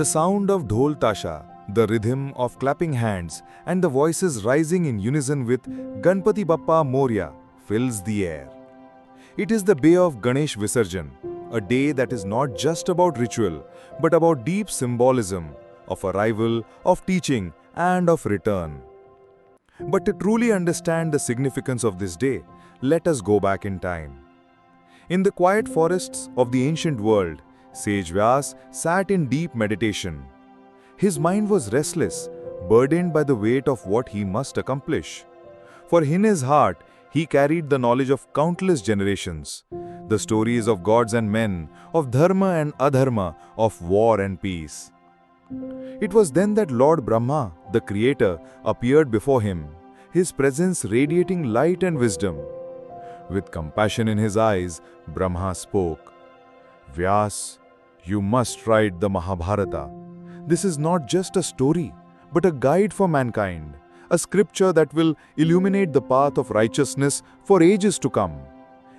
The sound of dhol tasha, the rhythm of clapping hands, and the voices rising in unison with Ganpati Bappa Moria fills the air. It is the day of Ganesh Visarjan, a day that is not just about ritual, but about deep symbolism of arrival, of teaching, and of return. But to truly understand the significance of this day, let us go back in time. In the quiet forests of the ancient world, sage Vyas sat in deep meditation. His mind was restless, burdened by the weight of what he must accomplish. For in his heart, he carried the knowledge of countless generations, the stories of gods and men, of dharma and adharma, of war and peace. It was then that Lord Brahma, the creator, appeared before him, his presence radiating light and wisdom. With compassion in his eyes, Brahma spoke, "Vyas, you must write the Mahabharata. This is not just a story, but a guide for mankind, a scripture that will illuminate the path of righteousness for ages to come.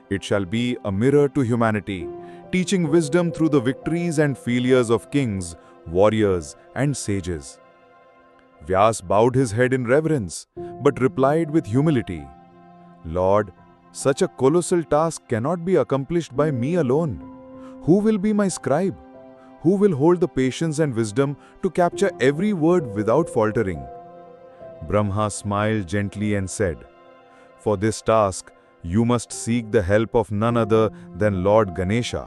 It shall be a mirror to humanity, teaching wisdom through the victories and failures of kings, warriors, and sages." Vyas bowed his head in reverence, but replied with humility, "Lord, such a colossal task cannot be accomplished by me alone. Who will be my scribe? Who will hold the patience and wisdom to capture every word without faltering?" Brahma smiled gently and said, "For this task, you must seek the help of none other than Lord Ganesha.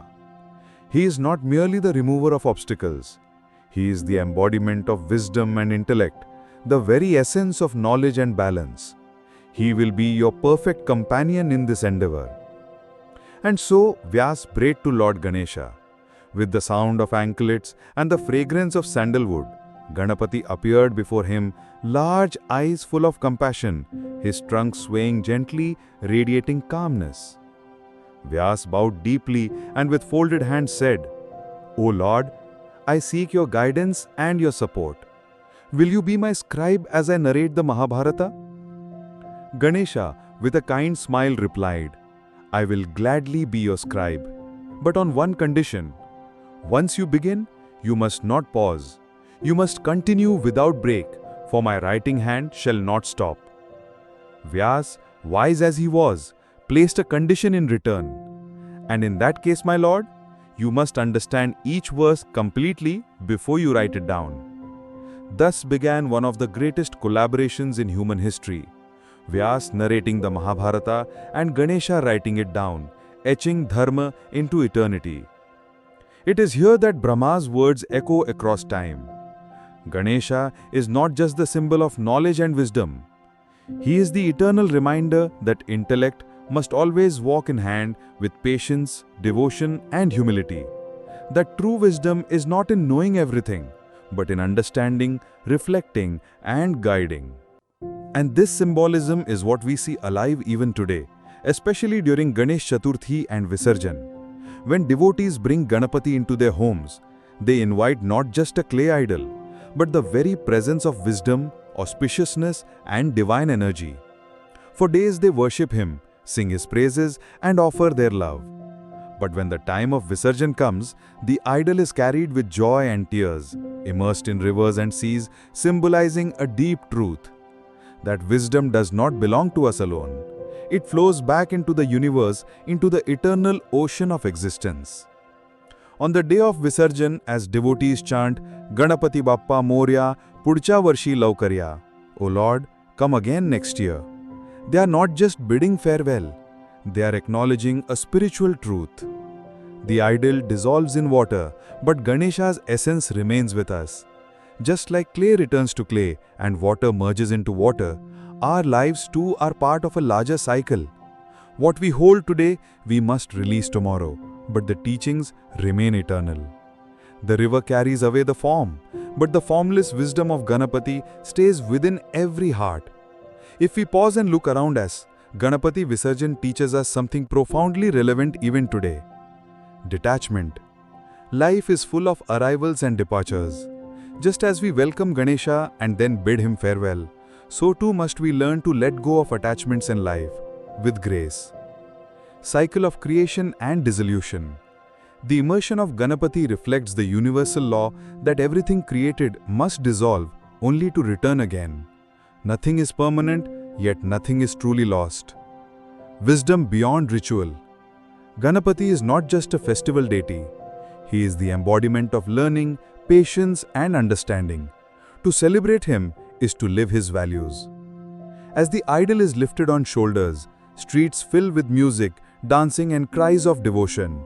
He is not merely the remover of obstacles. He is the embodiment of wisdom and intellect, the very essence of knowledge and balance. He will be your perfect companion in this endeavor." And so Vyas prayed to Lord Ganesha. With the sound of anklets and the fragrance of sandalwood, Ganpati appeared before him, large eyes full of compassion, his trunk swaying gently, radiating calmness. Vyas bowed deeply and with folded hands said, "O Lord, I seek your guidance and your support. Will you be my scribe as I narrate the Mahabharata?" Ganesha, with a kind smile, replied, "I will gladly be your scribe, but on one condition. Once you begin, you must not pause. You must continue without break, for my writing hand shall not stop." Vyas, wise as he was, placed a condition in return. "And in that case, my lord, you must understand each verse completely before you write it down." Thus began one of the greatest collaborations in human history. Vyas narrating the Mahabharata and Ganesha writing it down, etching dharma into eternity. It is here that Brahma's words echo across time. Ganesha is not just the symbol of knowledge and wisdom. He is the eternal reminder that intellect must always walk in hand with patience, devotion, and humility. That true wisdom is not in knowing everything, but in understanding, reflecting, and guiding. And this symbolism is what we see alive even today, especially during Ganesh Chaturthi and Visarjan. When devotees bring Ganpati into their homes, they invite not just a clay idol, but the very presence of wisdom, auspiciousness, and divine energy. For days they worship him, sing his praises, and offer their love. But when the time of Visarjan comes, the idol is carried with joy and tears, immersed in rivers and seas, symbolizing a deep truth. That wisdom does not belong to us alone. It flows back into the universe, into the eternal ocean of existence. On the day of Visarjan, as devotees chant, "Ganpati Bappa Moria, Pudcha Varshi Laukarya," "O Lord, come again next year," they are not just bidding farewell, they are acknowledging a spiritual truth. The idol dissolves in water, but Ganesha's essence remains with us. Just like clay returns to clay and water merges into water, our lives too are part of a larger cycle. What we hold today, we must release tomorrow, but the teachings remain eternal. The river carries away the form, but the formless wisdom of Ganpati stays within every heart. If we pause and look around us, Ganpati Visarjan teaches us something profoundly relevant even today. Detachment. Life is full of arrivals and departures. Just as we welcome Ganesha and then bid him farewell, so too must we learn to let go of attachments in life, with grace. Cycle of creation and dissolution. The immersion of Ganapati reflects the universal law that everything created must dissolve only to return again. Nothing is permanent, yet nothing is truly lost. Wisdom beyond ritual. Ganapati is not just a festival deity. He is the embodiment of learning, patience, and understanding. To celebrate him is to live his values. As the idol is lifted on shoulders, streets fill with music, dancing, and cries of devotion.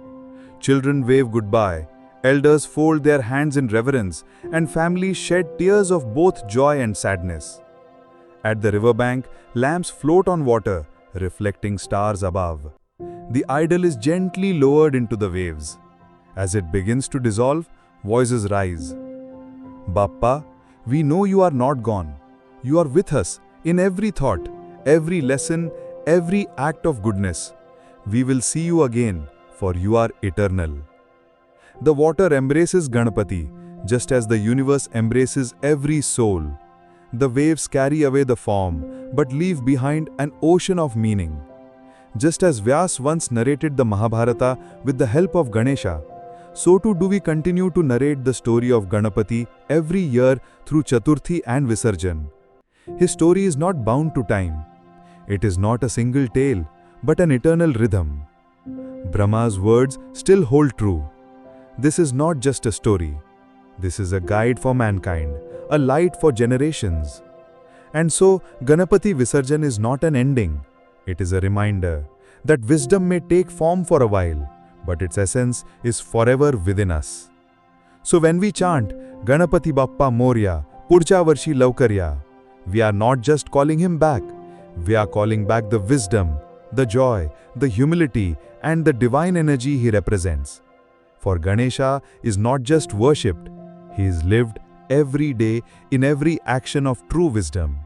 Children wave goodbye, elders fold their hands in reverence, and families shed tears of both joy and sadness. At the riverbank, lamps float on water, reflecting stars above. The idol is gently lowered into the waves. As it begins to dissolve, voices rise. Bappa, we know you are not gone. You are with us in every thought, every lesson, every act of goodness. We will see you again, for you are eternal. The water embraces Ganapati, just as the universe embraces every soul. The waves carry away the form, but leave behind an ocean of meaning. Just as Vyas once narrated the Mahabharata with the help of Ganesha, so too do we continue to narrate the story of Ganapati every year through Chaturthi and Visarjan. His story is not bound to time. It is not a single tale, but an eternal rhythm. Brahma's words still hold true. This is not just a story. This is a guide for mankind, a light for generations. And so, Ganapati Visarjan is not an ending. It is a reminder that wisdom may take form for a while, but its essence is forever within us. So when we chant, Ganapati Bappa Moria, Purcha Varshi Laukarya, we are not just calling him back. We are calling back the wisdom, the joy, the humility, and the divine energy he represents. For Ganesha is not just worshipped, he is lived every day in every action of true wisdom.